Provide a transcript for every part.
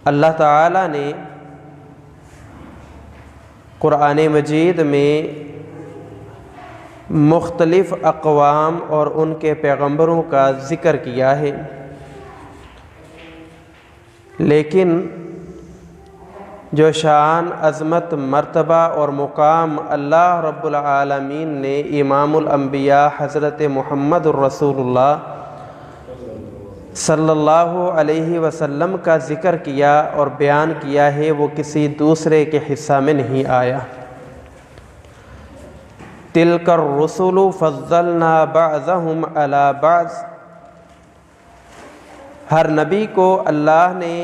اللہ تعالیٰ نے قرآن مجید میں مختلف اقوام اور ان کے پیغمبروں کا ذکر کیا ہے، لیکن جو شان، عظمت، مرتبہ اور مقام اللہ رب العالمین نے امام الانبیاء حضرت محمد الرسول اللہ صلی اللہ علیہ وسلم کا ذکر کیا اور بیان کیا ہے، وہ کسی دوسرے کے حصہ میں نہیں آیا۔ تِلْكَ الرُّسُلُ فَضَّلْنَا بَعْضَهُمْ عَلَى بَعْضٍ، ہر نبی کو اللہ نے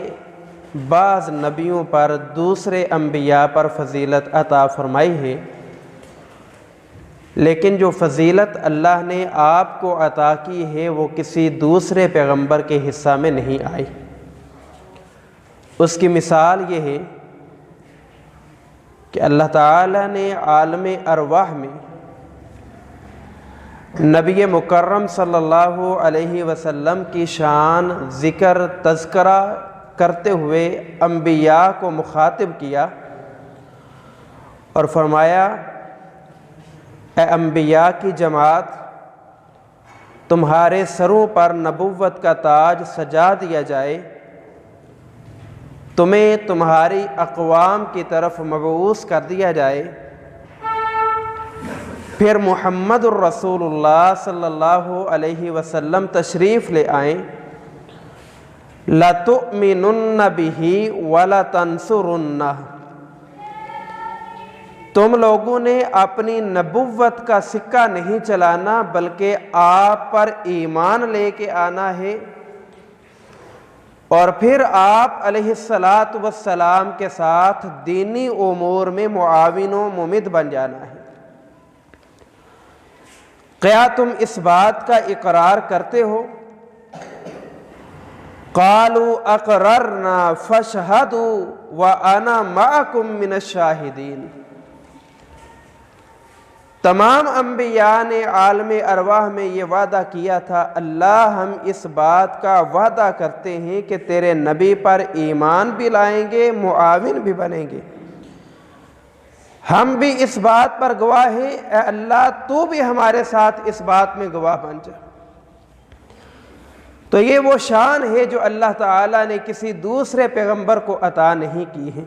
بعض نبیوں پر دوسرے انبیاء پر فضیلت عطا فرمائی ہے، لیکن جو فضیلت اللہ نے آپ کو عطا کی ہے وہ کسی دوسرے پیغمبر کے حصہ میں نہیں آئی۔ اس کی مثال یہ ہے کہ اللہ تعالیٰ نے عالم ارواح میں نبی مکرم صلی اللہ علیہ وسلم کی شان، ذکر، تذکرہ کرتے ہوئے انبیاء کو مخاطب کیا اور فرمایا، اے انبیاء کی جماعت، تمہارے سروں پر نبوت کا تاج سجا دیا جائے، تمہیں تمہاری اقوام کی طرف مبعوث کر دیا جائے، پھر محمد الرسول اللہ صلی اللہ علیہ وسلم تشریف لے آئیں، لَتُؤْمِنُنَّ بِهِ وَلَتَنْصُرُنَّهُ، تم لوگوں نے اپنی نبوت کا سکہ نہیں چلانا بلکہ آپ پر ایمان لے کے آنا ہے، اور پھر آپ علیہ السلام کے ساتھ دینی امور میں معاون و ممد بن جانا ہے۔ کیا تم اس بات کا اقرار کرتے ہو؟ قالوا اقررنا فاشہدوا وانا معکم من الشاہدین، تمام انبیاء نے عالم ارواح میں یہ وعدہ کیا تھا، اللہ ہم اس بات کا وعدہ کرتے ہیں کہ تیرے نبی پر ایمان بھی لائیں گے، معاون بھی بنیں گے، ہم بھی اس بات پر گواہ ہیں، اے اللہ تو بھی ہمارے ساتھ اس بات میں گواہ بن جا۔ تو یہ وہ شان ہے جو اللہ تعالیٰ نے کسی دوسرے پیغمبر کو عطا نہیں کی ہے،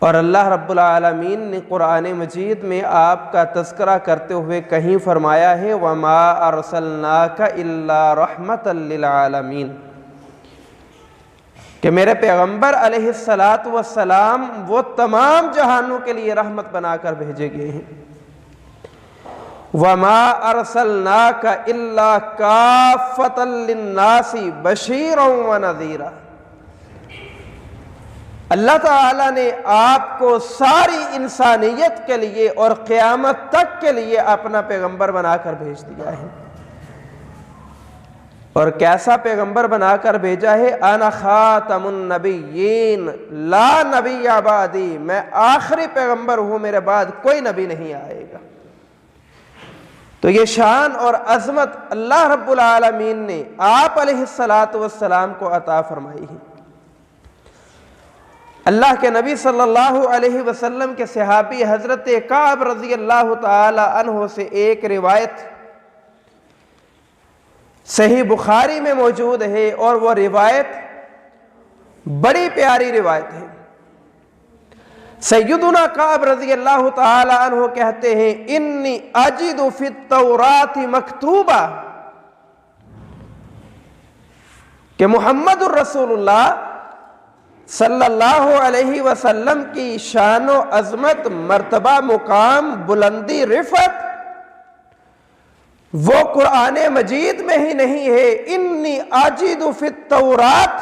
اور اللہ رب العالمین نے قرآن مجید میں آپ کا تذکرہ کرتے ہوئے کہیں فرمایا ہے، وَمَا أَرْسَلْنَاكَ إِلَّا رَحْمَةً لِّلْعَالَمِينَ، کہ میرے پیغمبر علیہ السلام وہ تمام جہانوں کے لیے رحمت بنا کر بھیجے گئے ہیں۔ وَمَا أَرْسَلْنَاكَ إِلَّا كَافَّةً لِلنَّاسِ بَشِيرًا وَنَذِيرًا، اللہ تعالیٰ نے آپ کو ساری انسانیت کے لیے اور قیامت تک کے لیے اپنا پیغمبر بنا کر بھیج دیا ہے، اور کیسا پیغمبر بنا کر بھیجا ہے؟ انا خاتم النبیین لا نبی بعدی، میں آخری پیغمبر ہوں، میرے بعد کوئی نبی نہیں آئے گا۔ تو یہ شان اور عظمت اللہ رب العالمین نے آپ علیہ السلام کو عطا فرمائی ہے۔ اللہ کے نبی صلی اللہ علیہ وسلم کے صحابی حضرت کعب رضی اللہ تعالی عنہ سے ایک روایت صحیح بخاری میں موجود ہے، اور وہ روایت بڑی پیاری روایت ہے۔ سیدنا کعب رضی اللہ تعالی عنہ کہتے ہیں، انی اجد فی التوراۃ مکتوبہ، کہ محمد الرسول اللہ صلی اللہ علیہ وسلم کی شان و عظمت، مرتبہ، مقام، بلندی، رفعت وہ قرآن مجید میں ہی نہیں ہے۔ انی اجد فی التوراۃ،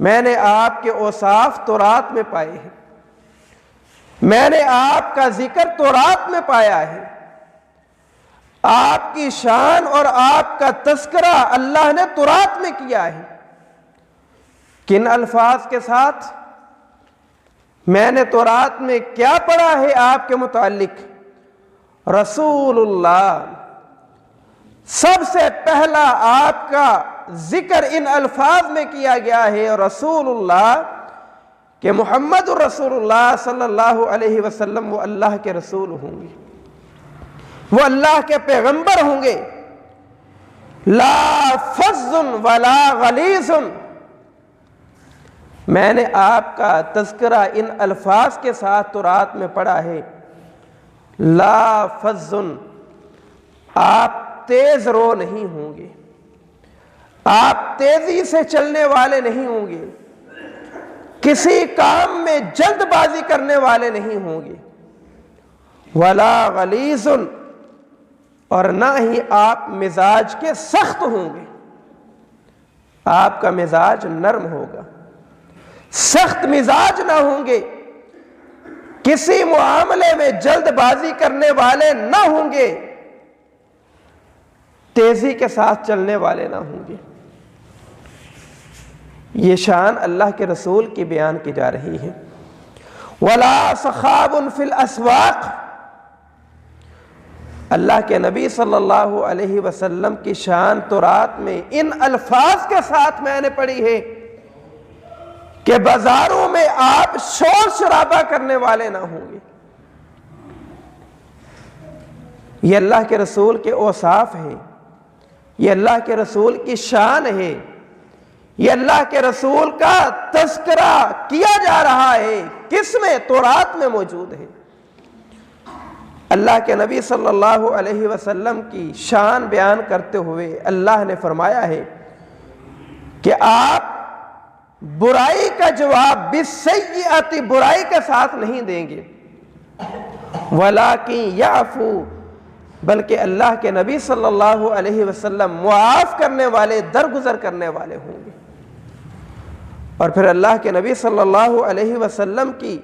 میں نے آپ کے اوصاف تورات میں پائے ہیں، میں نے آپ کا ذکر تورات میں پایا ہے، آپ کی شان اور آپ کا تذکرہ اللہ نے تورات میں کیا ہے۔ کن الفاظ کے ساتھ؟ میں نے تورات میں کیا پڑھا ہے آپ کے متعلق؟ رسول اللہ سب سے پہلا آپ کا ذکر ان الفاظ میں کیا گیا ہے، رسول اللہ، کہ محمد الرسول اللہ صلی اللہ علیہ وسلم وہ اللہ کے رسول ہوں گے، وہ اللہ کے پیغمبر ہوں گے۔ لا فظ ولا غلیظ، میں نے آپ کا تذکرہ ان الفاظ کے ساتھ تورات میں پڑھا ہے، لا فظ، آپ تیز رو نہیں ہوں گے، آپ تیزی سے چلنے والے نہیں ہوں گے، کسی کام میں جلد بازی کرنے والے نہیں ہوں گے، ولا غلیظ، اور نہ ہی آپ مزاج کے سخت ہوں گے، آپ کا مزاج نرم ہوگا، سخت مزاج نہ ہوں گے، کسی معاملے میں جلد بازی کرنے والے نہ ہوں گے، تیزی کے ساتھ چلنے والے نہ ہوں گے۔ یہ شان اللہ کے رسول کی بیان کی جا رہی ہے۔ وَلَا صَخَابٌ فِي الْأَسْوَاقِ، اللہ کے نبی صلی اللہ علیہ وسلم کی شان تورات میں ان الفاظ کے ساتھ میں نے پڑھی ہے کہ بازاروں میں آپ شور شرابہ کرنے والے نہ ہوں گے۔ یہ اللہ کے رسول کے اوصاف ہیں، یہ اللہ کے رسول کی شان ہے، یہ اللہ کے رسول کا تذکرہ کیا جا رہا ہے۔ کس میں؟ تورات میں موجود ہے۔ اللہ کے نبی صلی اللہ علیہ وسلم کی شان بیان کرتے ہوئے اللہ نے فرمایا ہے کہ آپ برائی کا جواب بالسیئۃ، برائی کے ساتھ نہیں دیں گے، ولیکن یعفو، بلکہ اللہ کے نبی صلی اللہ علیہ وسلم معاف کرنے والے، درگزر کرنے والے ہوں گے۔ اور پھر اللہ کے نبی صلی اللہ علیہ وسلم کی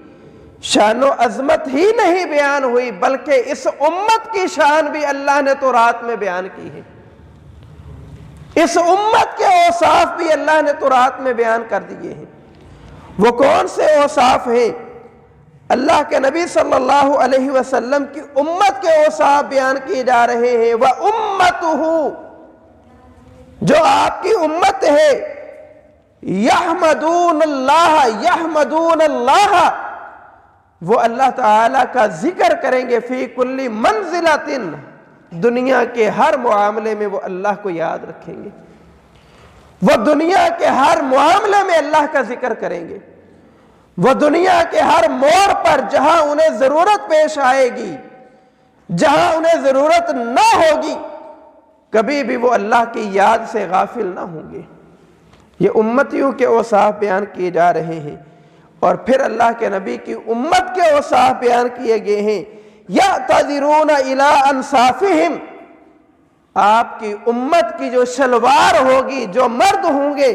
شان و عظمت ہی نہیں بیان ہوئی، بلکہ اس امت کی شان بھی اللہ نے تورات میں بیان کی ہے، اس امت کے اوصاف بھی اللہ نے تورات میں بیان کر دیے ہیں۔ وہ کون سے اوصاف ہیں؟ اللہ کے نبی صلی اللہ علیہ وسلم کی امت کے اوصاف بیان کیے جا رہے ہیں۔ وَأُمَّتُهُ، جو آپ کی امت ہے، یحمدون اللہ، یحمدون اللہ، وہ اللہ تعالیٰ کا ذکر کریں گے، فی کل منزلۃ، دنیا کے ہر معاملے میں وہ اللہ کو یاد رکھیں گے، وہ دنیا کے ہر معاملے میں اللہ کا ذکر کریں گے، وہ دنیا کے ہر موڑ پر جہاں انہیں ضرورت پیش آئے گی، جہاں انہیں ضرورت نہ ہوگی، کبھی بھی وہ اللہ کی یاد سے غافل نہ ہوں گے۔ یہ امتیوں کے اوصاف بیان کیے جا رہے ہیں، اور پھر اللہ کے نبی کی امت کے اوصاف بیان کیے گئے ہیں۔ یعتذرون الی انصافہم، آپ کی امت کی جو شلوار ہوگی، جو مرد ہوں گے،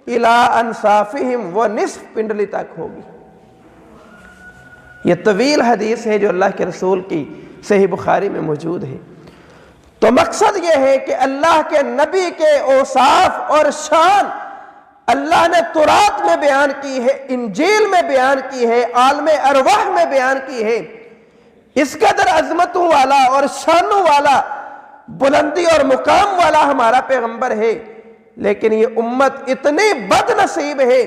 الی انصافہم، وہ نصف پنڈلی تک ہوگی۔ یہ طویل حدیث ہے جو اللہ کے رسول کی صحیح بخاری میں موجود ہے۔ تو مقصد یہ ہے کہ اللہ کے نبی کے اوصاف اور شان اللہ نے تورات میں بیان کی ہے، انجیل میں بیان کی ہے، عالم ارواح میں بیان کی ہے۔ اس قدر عظمتوں والا اور شانوں والا، بلندی اور مقام والا ہمارا پیغمبر ہے، لیکن یہ امت اتنی بد نصیب ہے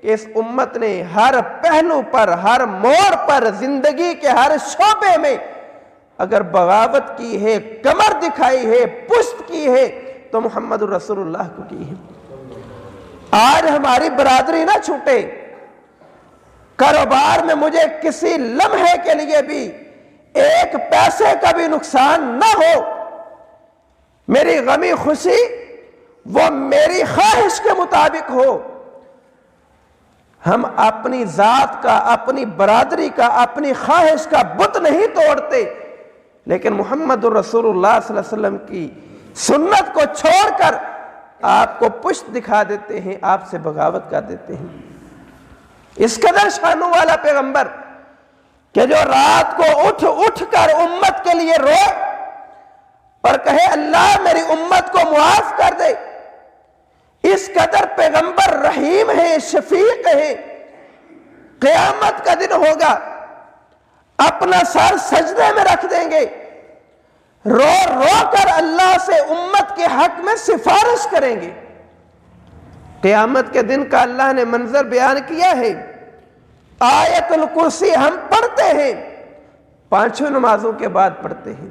کہ اس امت نے ہر پہلو پر، ہر موڑ پر، زندگی کے ہر شعبے میں اگر بغاوت کی ہے، کمر دکھائی ہے، پشت کی ہے، تو محمد رسول اللہ کو کی ہے۔ آج ہماری برادری نہ چھوٹے، کاروبار میں مجھے کسی لمحے کے لیے بھی ایک پیسے کا بھی نقصان نہ ہو، میری غمی خوشی وہ میری خواہش کے مطابق ہو۔ ہم اپنی ذات کا، اپنی برادری کا، اپنی خواہش کا بت نہیں توڑتے، لیکن محمد الرسول اللہ صلی اللہ علیہ وسلم کی سنت کو چھوڑ کر آپ کو پشت دکھا دیتے ہیں، آپ سے بغاوت کر دیتے ہیں۔ اس قدر شانوں والا پیغمبر کہ جو رات کو اٹھ اٹھ کر امت کے لیے روئے اور کہے اللہ میری امت کو معاف کر دے، اس قدر پیغمبر رحیم ہے، شفیق ہے۔ قیامت کا دن ہوگا، اپنا سر سجدے میں رکھ دیں گے، رو رو کر اللہ سے امت کے حق میں سفارش کریں گے۔ قیامت کے دن کا اللہ نے منظر بیان کیا ہے۔ آیت الکرسی ہم پڑھتے ہیں، 5 نمازوں کے بعد پڑھتے ہیں،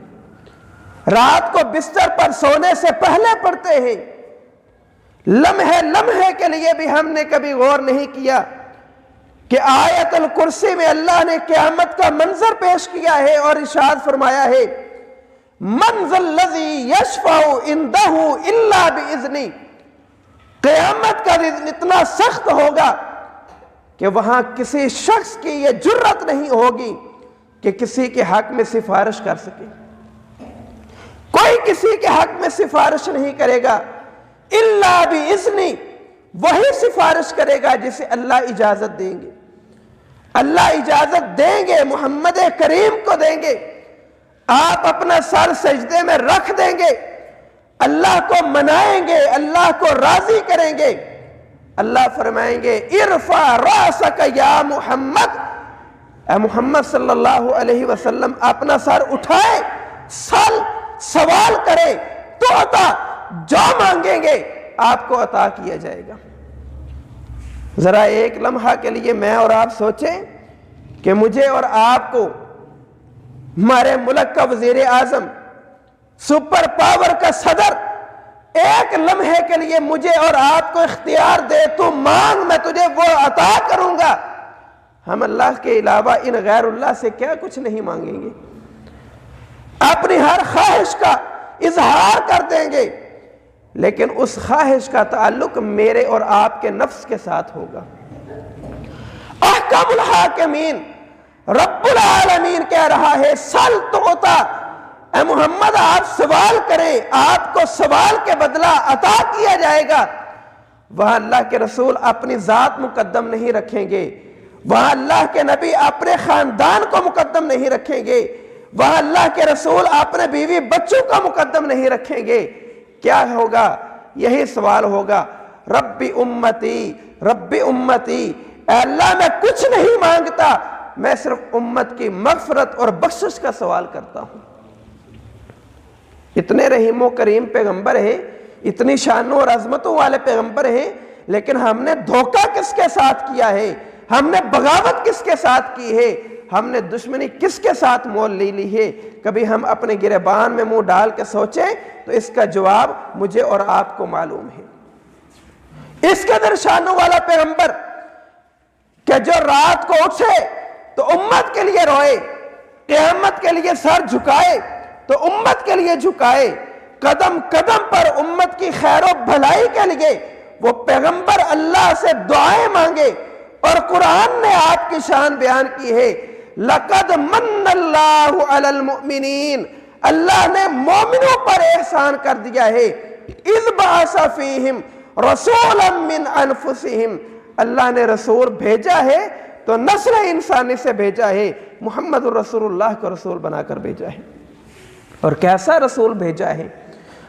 رات کو بستر پر سونے سے پہلے پڑھتے ہیں۔ لمحے لمحے کے لیے بھی ہم نے کبھی غور نہیں کیا کہ آیت الکرسی میں اللہ نے قیامت کا منظر پیش کیا ہے اور ارشاد فرمایا ہے من ذا الذی یشفع عندہ الا باذنہ۔ قیامت کا دن اتنا سخت ہوگا کہ وہاں کسی شخص کی یہ جرت نہیں ہوگی کہ کسی کے حق میں سفارش کر سکے۔ کوئی کسی کے حق میں سفارش نہیں کرے گا الا باذنہ، وہی سفارش کرے گا جسے اللہ اجازت دیں گے۔ اللہ اجازت دیں گے، محمد کریم کو دیں گے۔ آپ اپنا سر سجدے میں رکھ دیں گے، اللہ کو منائیں گے، اللہ کو راضی کریں گے۔ اللہ فرمائیں گے ارفع راسک یا محمد، اے محمد صلی اللہ علیہ وسلم اپنا سر اٹھائے، سوال کرے تو عطا، جو مانگیں گے آپ کو عطا کیا جائے گا۔ ذرا ایک لمحہ کے لیے میں اور آپ سوچیں کہ مجھے اور آپ کو ہمارے ملک کا وزیر اعظم، سپر پاور کا صدر، ایک لمحے کے لیے مجھے اور آپ کو اختیار دے تو مانگ، میں تجھے وہ عطا کروں گا۔ ہم اللہ کے علاوہ ان غیر اللہ سے کیا کچھ نہیں مانگیں گے، اپنی ہر خواہش کا اظہار کر دیں گے، لیکن اس خواہش کا تعلق میرے اور آپ کے نفس کے ساتھ ہوگا۔ احکم الحاکمین رب العالمین کہہ رہا ہے سل تعطا، اے محمد آپ سوال کریں، آپ کو سوال کے بدلہ عطا کیا جائے گا۔ وہاں اللہ کے رسول اپنی ذات مقدم نہیں رکھیں گے، وہاں اللہ کے نبی اپنے خاندان کو مقدم نہیں رکھیں گے، وہاں اللہ کے رسول اپنے بیوی بچوں کا مقدم نہیں رکھیں گے۔ کیا ہوگا؟ یہی سوال ہوگا رب امتی رب امتی، اے اللہ میں کچھ نہیں مانگتا، میں صرف امت کی مغفرت اور بخشش کا سوال کرتا ہوں۔ اتنے رحیم و کریم پیغمبر ہیں، اتنی شانوں اور عظمتوں والے پیغمبر ہیں، لیکن ہم نے دھوکہ کس کے ساتھ کیا ہے، ہم نے بغاوت کس کے ساتھ کی ہے، ہم نے دشمنی کس کے ساتھ مول لی ہے؟ کبھی ہم اپنے گریبان میں منہ ڈال کے سوچیں تو اس کا جواب مجھے اور آپ کو معلوم ہے۔ اس قدر شانوں والا پیغمبر کہ جو رات کو اٹھے تو امت کے لیے روئے، قیامت کے لیے سر جھکائے تو امت کے لیے جھکائے، قدم قدم پر امت کی خیر و بھلائی کے لیے وہ پیغمبر اللہ سے دعائیں مانگے، اور قرآن نے آپ کی شان بیان کی ہے لَقَدْ مَنَّ اللَّهُ عَلَى الْمُؤْمِنِينَ، اللہ نے مومنوں پر احسان کر دیا ہے، اِذْ بَعَثَ فِيهِمْ رَسُولًا مِّنْ أَنفُسِهِمْ، اللہ نے رسول بھیجا ہے تو نسل انسانی سے بھیجا ہے، محمد رسول اللہ کو رسول بنا کر بھیجا ہے۔ اور کیسا رسول بھیجا ہے؟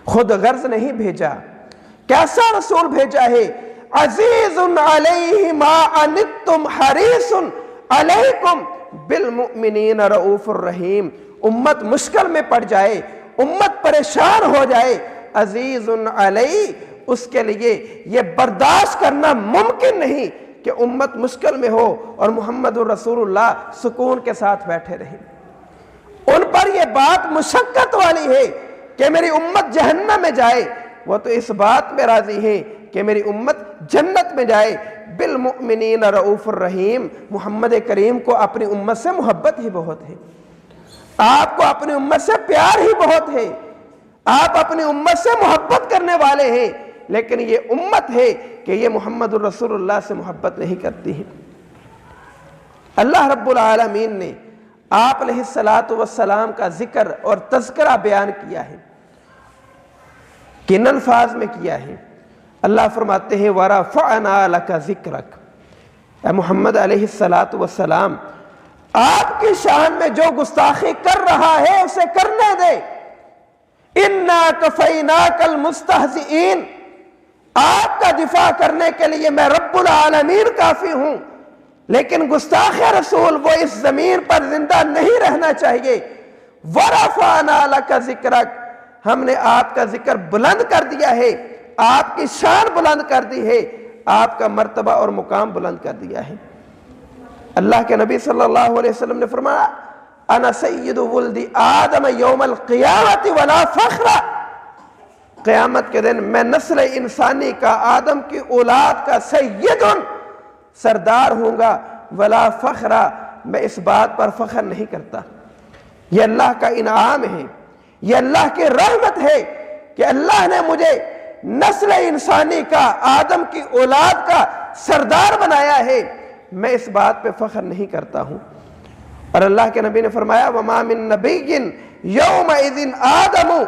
خود غرض نہیں بھیجا، کیسا رسول بھیجا ہے؟ عزیز علیہ ما عنتم حریص علیکم بالمؤمنین رؤوف الرحیم۔ امت مشکل میں پڑ جائے، امت پریشان ہو جائے، عزیز علیہ، اس کے لیے یہ برداشت کرنا ممکن نہیں کہ امت مشکل میں ہو اور محمد رسول اللہ سکون کے ساتھ بیٹھے رہیں۔ ان پر یہ بات مشقت والی ہے کہ میری امت جہنم میں جائے، وہ تو اس بات میں راضی ہے کہ میری امت جنت میں جائے۔ بالمؤمنین رؤوف الرحیم، محمد کریم کو اپنی امت سے محبت ہی بہت ہے، آپ کو اپنی امت سے پیار ہی بہت ہے، آپ اپنی امت سے محبت کرنے والے ہیں، لیکن یہ امت ہے کہ یہ محمد رسول اللہ سے محبت نہیں کرتی ہے۔ اللہ رب العالمین نے آپ علیہ السلام کا ذکر اور تذکرہ بیان کیا ہے، کن الفاظ میں کیا ہے؟ اللہ فرماتے ہیں وَرَفَعْنَا لَكَ ذِكْرَكَ، اے محمد علیہ السلام آپ کی شان میں جو گستاخی کر رہا ہے اسے کرنے دے۔ اِنَّا كَفَيْنَاكَ الْمُسْتَهْزِئِينَ، آپ کا دفاع کرنے کے لیے میں رب العالمین کافی ہوں، لیکن گستاخ رسول وہ اس زمین پر زندہ نہیں رہنا چاہیے، وَرَفَعْنَا لَكَ ذِكْرَكَ، ہم نے آپ کا ذکر بلند کر دیا ہے، آپ کی شان بلند کر دی ہے، آپ کا مرتبہ اور مقام بلند کر دیا ہے۔ اللہ کے نبی صلی اللہ علیہ وسلم نے فرمایا انا سید ولد آدم یوم القیامت ولا فخر، قیامت کے دن میں نسل انسانی کا، آدم کی اولاد کا سید سردار ہوں گا، ولا فخر، میں اس بات پر فخر نہیں کرتا۔ یہ اللہ کا انعام ہے، یہ اللہ کی رحمت ہے کہ اللہ نے مجھے نسل انسانی کا، آدم کی اولاد کا سردار بنایا ہے، میں اس بات پہ فخر نہیں کرتا ہوں۔ اور اللہ کے نبی نے فرمایا وَمَا مِن نَبِيٍّ يَوْمَئِذٍ آدَمُ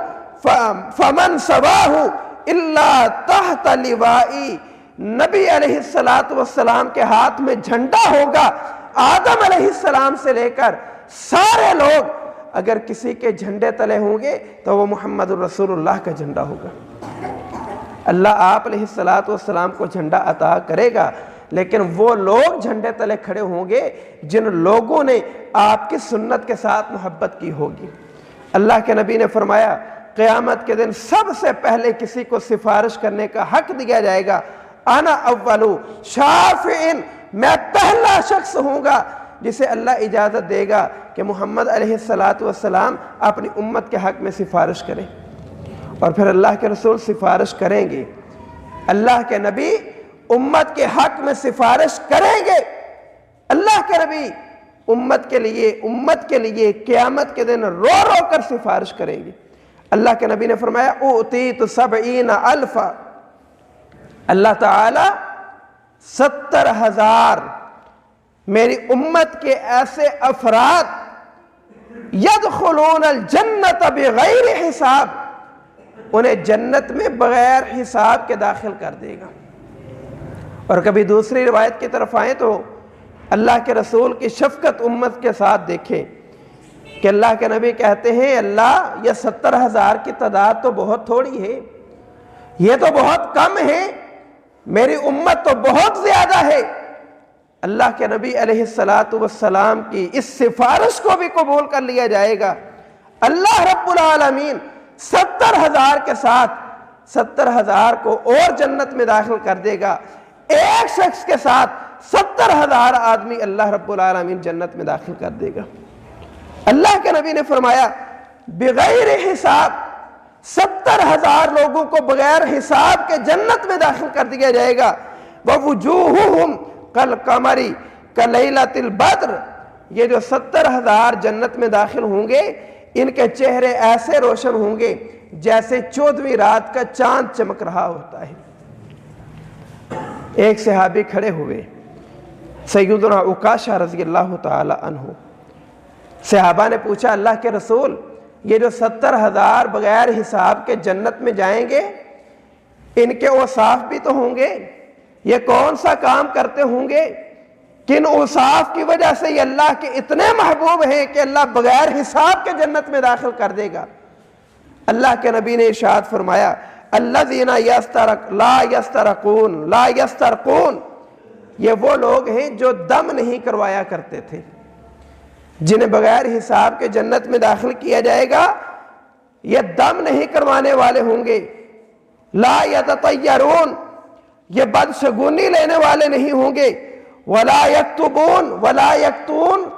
فَمَنْ سَوَاهُ إِلَّا تَحْتَ لِوَائِي، نبی علیہ السلام کے ہاتھ میں جھنڈا ہوگا، آدم علیہ السلام سے لے کر سارے لوگ اگر کسی کے جھنڈے تلے ہوں گے تو وہ محمد الرسول اللہ کا جھنڈا ہوگا۔ اللہ آپ علیہ السلام کو جھنڈا عطا کرے گا، لیکن وہ لوگ جھنڈے تلے کھڑے ہوں گے جن لوگوں نے آپ کی سنت کے ساتھ محبت کی ہوگی۔ اللہ کے نبی نے فرمایا قیامت کے دن سب سے پہلے کسی کو سفارش کرنے کا حق دیا جائے گا، انا اولو شافعن، میں پہلا شخص ہوں گا جسے اللہ اجازت دے گا کہ محمد علیہ السلام اپنی امت کے حق میں سفارش کریں۔ اور پھر اللہ کے رسول سفارش کریں گے، اللہ کے نبی امت کے حق میں سفارش کریں گے۔ اللہ کے نبی امت کے لیے قیامت کے دن رو رو کر سفارش کریں گے۔ اللہ کے نبی نے فرمایا اُعطیت 70,000، اللہ تعالی 70,000 میری امت کے ایسے افراد یدخلون الجنت بغیر حساب، انہیں جنت میں بغیر حساب کے داخل کر دے گا۔ اور کبھی دوسری روایت کی طرف آئیں تو اللہ کے رسول کی شفقت امت کے ساتھ دیکھیں کہ اللہ کے نبی کہتے ہیں اللہ یہ 70,000 کی تعداد تو بہت تھوڑی ہے، یہ تو بہت کم ہے، میری امت تو بہت زیادہ ہے۔ اللہ کے نبی علیہ السلام کی اس سفارش کو بھی قبول کر لیا جائے گا۔ اللہ رب العالمین 70,000 کے ساتھ 70,000 کو اور جنت میں داخل کر دے گا، ایک شخص کے ساتھ 70,000 آدمی اللہ رب العالمین جنت میں داخل کر دے گا۔ اللہ کے نبی نے فرمایا بغیر حساب 70,000 لوگوں کو بغیر حساب کے جنت میں داخل کر دیا جائے گا۔ وَوُجُوهُهُمْ كَالْقَمَرِ كَلَيْلَةِ الْبَدْرِ، یہ جو 70,000 جنت میں داخل ہوں گے ان کے چہرے ایسے روشن ہوں گے جیسے 14ویں رات کا چاند چمک رہا ہوتا ہے۔ ایک صحابی کھڑے ہوئے سیدنا عکاشہ رضی اللہ تعالی عنہ، صحابہ نے پوچھا اللہ کے رسول یہ جو 70,000 بغیر حساب کے جنت میں جائیں گے ان کے اوصاف بھی تو ہوں گے، یہ کون سا کام کرتے ہوں گے، کن اوصاف کی وجہ سے یہ اللہ کے اتنے محبوب ہیں کہ اللہ بغیر حساب کے جنت میں داخل کر دے گا؟ اللہ کے نبی نے ارشاد فرمایا الذین لا یسترقون، یہ وہ لوگ ہیں جو دم نہیں کروایا کرتے تھے، جنہیں بغیر حساب کے جنت میں داخل کیا جائے گا، یہ دم نہیں کروانے والے ہوں گے۔ لا یتطیرون، یہ بدشگونی لینے والے نہیں ہوں گے۔ ولا یکتبون ولا یکتون،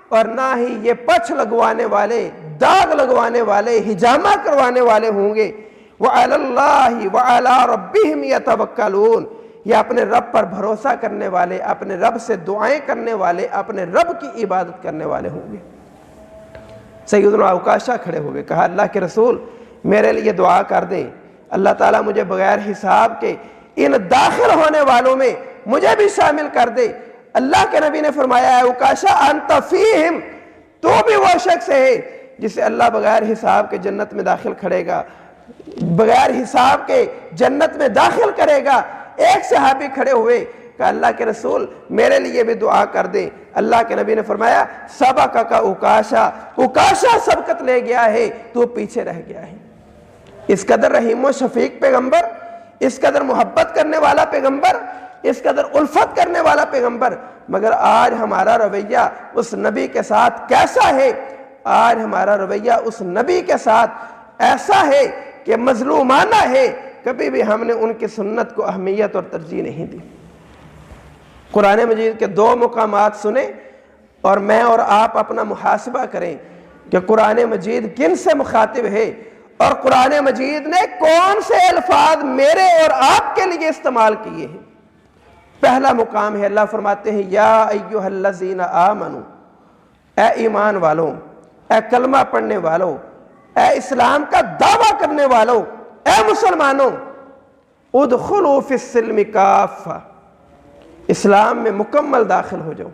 اور نہ ہی یہ پچھ لگوانے والے، داغ لگوانے والے، حجامہ کروانے والے ہوں گے۔ وعلی اللہ وعلی ربہم یتوکلون، یہ اپنے رب پر بھروسہ کرنے والے، اپنے رب سے دعائیں کرنے والے، اپنے رب کی عبادت کرنے والے ہوں گے۔ سیدنا عکاشہ کھڑے ہوئے، کہا اللہ کے رسول میرے لیے دعا کر دیں، اللہ تعالیٰ مجھے بغیر حساب کے ان داخل ہونے والوں میں مجھے بھی شامل کر دے۔ اللہ کے نبی نے فرمایا ہے عکاشہ انت فیہم، تو بھی وہ شخص ہے جسے اللہ بغیر حساب کے جنت میں داخل کرے گا، بغیر حساب کے جنت میں داخل کرے گا۔ ایک صحابی کھڑے ہوئے کہ اللہ کے رسول میرے لیے بھی دعا کر دیں۔ اللہ کے نبی نے فرمایا سبقہ کا عکاشہ سبقت لے گیا ہے، تو پیچھے رہ گیا ہے۔ اس قدر رحیم و شفیق پیغمبر، اس قدر محبت کرنے والا پیغمبر، اس قدر الفت کرنے والا پیغمبر، مگر آج ہمارا رویہ اس نبی کے ساتھ کیسا ہے؟ آج ہمارا رویہ اس نبی کے ساتھ ایسا ہے کہ مظلومانہ ہے، کبھی بھی ہم نے ان کی سنت کو اہمیت اور ترجیح نہیں دی۔ قرآن مجید کے 2 مقامات سنیں اور میں اور آپ اپنا محاسبہ کریں کہ قرآن مجید کن سے مخاطب ہے اور قرآن مجید نے کون سے الفاظ میرے اور آپ کے لیے استعمال کیے ہیں۔ پہلا مقام ہے، اللہ فرماتے ہیں یا ایھا الذین آمنو، اے ایمان والوں، اے کلمہ پڑھنے والوں، اے اسلام کا دعویٰ کرنے والوں، اے مسلمانوں، ادخلوا فی السلم کافہ، اسلام میں مکمل داخل ہو جاؤ،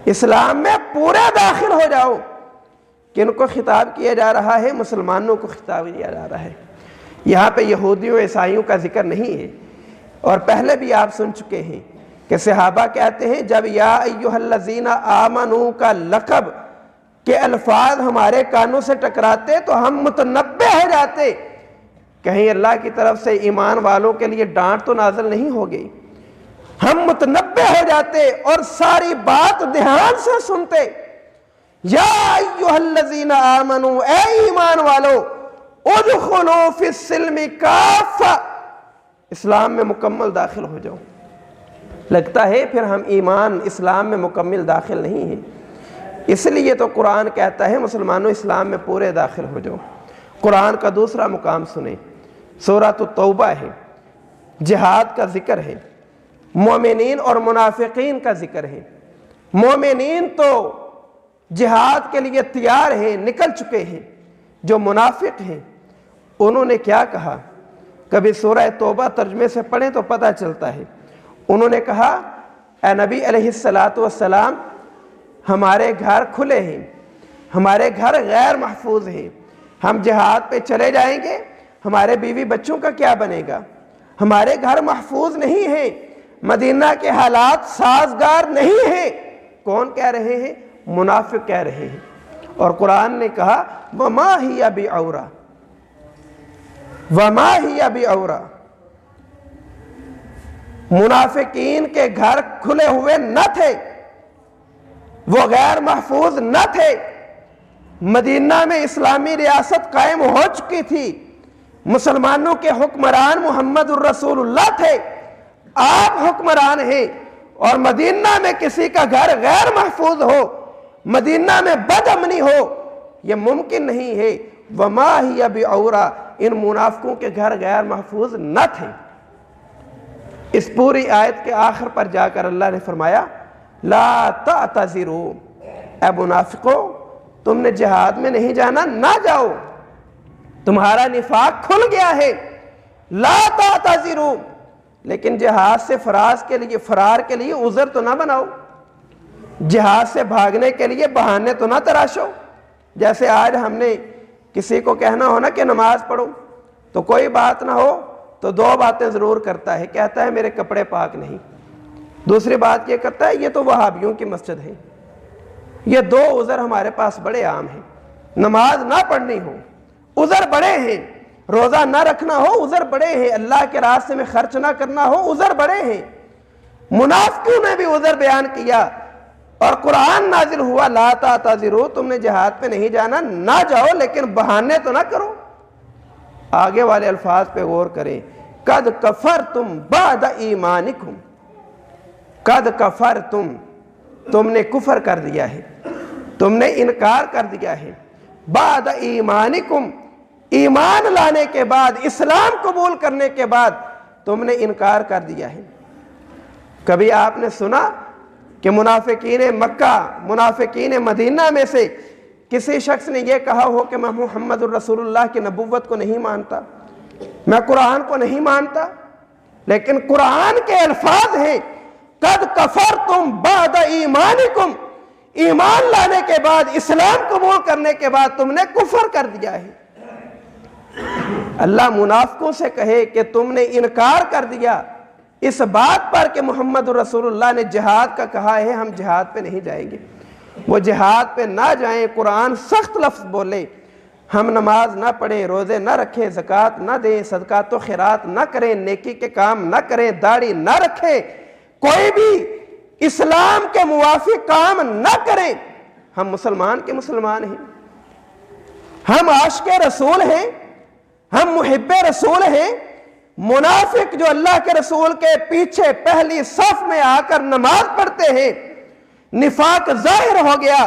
اسلام میں پورے داخل ہو جاؤ۔ کن کو خطاب کیا جا رہا ہے؟ مسلمانوں کو خطاب کیا جا رہا ہے۔ یہاں پہ یہودیوں عیسائیوں کا ذکر نہیں ہے، اور پہلے بھی آپ سن چکے ہیں کہ صحابہ کہتے ہیں جب یا ایھا الذین آمنو کا لقب کے الفاظ ہمارے کانوں سے ٹکراتے تو ہم متنبہ ہو جاتے، کہیں اللہ کی طرف سے ایمان والوں کے لیے ڈانٹ تو نازل نہیں ہو گئی۔ ہم متنبہ ہو جاتے اور ساری بات دھیان سے سنتے۔ یا ایھا الذین آمنو، اے ایمان والو، ادخلوا فی السلم کافہ، اسلام میں مکمل داخل ہو جاؤ۔ لگتا ہے پھر ہم ایمان اسلام میں مکمل داخل نہیں ہیں، اس لیے تو قرآن کہتا ہے مسلمانوں اسلام میں پورے داخل ہو جاؤ۔ قرآن کا دوسرا مقام سنیں، سورۃ التوبہ ہے، جہاد کا ذکر ہے، مومنین اور منافقین کا ذکر ہے۔ مومنین تو جہاد کے لیے تیار ہیں، نکل چکے ہیں۔ جو منافق ہیں انہوں نے کیا کہا؟ کبھی سورہ توبہ ترجمے سے پڑھیں تو پتہ چلتا ہے۔ انہوں نے کہا اے نبی علیہ السلام، ہمارے گھر کھلے ہیں، ہمارے گھر غیر محفوظ ہیں، ہم جہاد پہ چلے جائیں گے، ہمارے بیوی بچوں کا کیا بنے گا؟ ہمارے گھر محفوظ نہیں ہیں، مدینہ کے حالات سازگار نہیں ہیں۔ کون کہہ رہے ہیں؟ منافق کہہ رہے ہیں۔ اور قرآن نے کہا وَمَا هِيَ بِعَوْرَةٍ، وَمَا هِيَ بِعَوْرَةٍ، منافقین کے گھر کھلے ہوئے نہ تھے، وہ غیر محفوظ نہ تھے۔ مدینہ میں اسلامی ریاست قائم ہو چکی تھی، مسلمانوں کے حکمران محمد الرسول اللہ تھے، آپ حکمران ہیں، اور مدینہ میں کسی کا گھر غیر محفوظ ہو، مدینہ میں بد امنی ہو، یہ ممکن نہیں ہے۔ وَمَا هِيَ بِعَوْرَةٍ، ان منافقوں کے گھر غیر محفوظ نہ تھے۔ اس پوری آیت کے آخر پر جا کر اللہ نے فرمایا لا تعتذروا، اے منافقو تم نے جہاد میں نہیں جانا، نہ جاؤ، تمہارا نفاق کھل گیا ہے۔ لا تعتذروا، لیکن جہاد سے فرار کے لیے عذر تو نہ بناؤ، جہاد سے بھاگنے کے لیے بہانے تو نہ تراشو۔ جیسے آج ہم نے کسی کو کہنا ہو نا کہ نماز پڑھو، تو کوئی بات نہ ہو تو 2 باتیں ضرور کرتا ہے، کہتا ہے میرے کپڑے پاک نہیں، دوسری بات یہ کرتا ہے یہ تو وہابیوں کی مسجد ہے۔ یہ 2 عذر ہمارے پاس بڑے عام ہیں۔ نماز نہ پڑھنی ہو، عذر بڑے ہیں، روزہ نہ رکھنا ہو، عذر بڑے ہیں، اللہ کے راستے میں خرچ نہ کرنا ہو، عذر بڑے ہیں۔ منافقوں نے بھی عذر بیان کیا اور قرآن نازل ہوا لا تعتذروا، تم نے جہاد پہ نہیں جانا، نہ جاؤ، لیکن بہانے تو نہ کرو۔ آگے والے الفاظ پہ غور کریں، قد کفرتم بعد ایمانکم، قد کفرتم، تم نے کفر کر دیا ہے، تم نے انکار کر دیا ہے، بعد ایمانکم، ایمان لانے کے بعد، اسلام قبول کرنے کے بعد تم نے انکار کر دیا ہے۔ کبھی آپ نے سنا کہ منافقین مکہ، منافقین مدینہ میں سے کسی شخص نے یہ کہا ہو کہ میں محمد الرسول اللہ کی نبوت کو نہیں مانتا، میں قرآن کو نہیں مانتا؟ لیکن قرآن کے الفاظ ہیں قد کفرتم بعد ایمانکم، ایمان لانے کے بعد، اسلام قبول کرنے کے بعد تم نے کفر کر دیا ہے۔ اللہ منافقوں سے کہے کہ تم نے انکار کر دیا اس بات پر کہ محمد رسول اللہ نے جہاد کا کہا ہے، ہم جہاد پہ نہیں جائیں گے، وہ جہاد پہ نہ جائیں، قرآن سخت لفظ بولے، ہم نماز نہ پڑھیں، روزے نہ رکھیں، زکوٰۃ نہ دیں، صدقات و خیرات نہ کریں، نیکی کے کام نہ کریں، داڑھی نہ رکھیں، کوئی بھی اسلام کے موافق کام نہ کریں، ہم مسلمان کے مسلمان ہیں، ہم عاشق رسول ہیں، ہم محب رسول ہیں۔ منافق جو اللہ کے رسول کے پیچھے پہلی صف میں آ کر نماز پڑھتے ہیں، نفاق ظاہر ہو گیا۔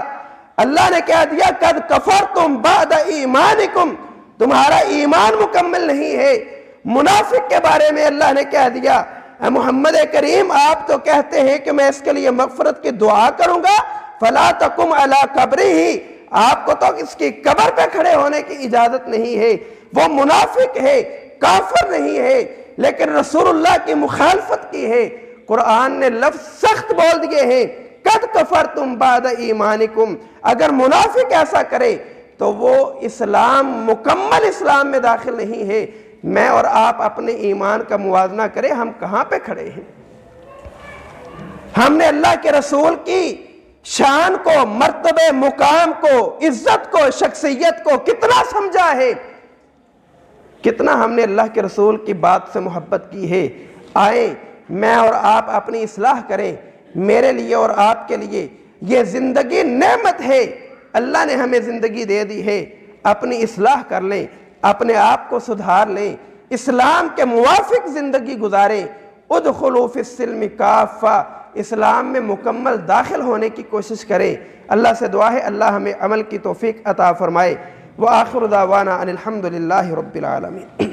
اللہ نے کہہ دیا قد کفرتم بعد ایمانکم، تمہارا ایمان مکمل نہیں ہے۔ منافق کے بارے میں اللہ نے کہہ دیا اے محمد کریم آپ تو کہتے ہیں کہ میں اس کے لیے مغفرت کی دعا کروں گا، فلا تقم علی قبرہ، آپ کو تو اس کی قبر پہ کھڑے ہونے کی اجازت نہیں ہے۔ وہ منافق ہے، کافر نہیں ہے، لیکن رسول اللہ کی مخالفت کی ہے۔ قرآن نے لفظ سخت بول دیے ہیں قد کفرتم بعد ایمانکم۔ اگر منافق ایسا کرے تو وہ اسلام، مکمل اسلام میں داخل نہیں ہے۔ میں اور آپ اپنے ایمان کا موازنہ کریں، ہم کہاں پہ کھڑے ہیں؟ ہم نے اللہ کے رسول کی شان کو، مرتبے، مقام کو، عزت کو، شخصیت کو کتنا سمجھا ہے، کتنا ہم نے اللہ کے رسول کی بات سے محبت کی ہے۔ آئیں میں اور آپ اپنی اصلاح کریں۔ میرے لیے اور آپ کے لیے یہ زندگی نعمت ہے، اللہ نے ہمیں زندگی دے دی ہے۔ اپنی اصلاح کر لیں، اپنے آپ کو سدھار لیں، اسلام کے موافق زندگی گزاریں۔ ادخلوا فی السلم کافہ، اسلام میں مکمل داخل ہونے کی کوشش کریں۔ اللہ سے دعا ہے اللہ ہمیں عمل کی توفیق عطا فرمائے۔ وآخر دعوانا ان الحمد للہ رب العالمین۔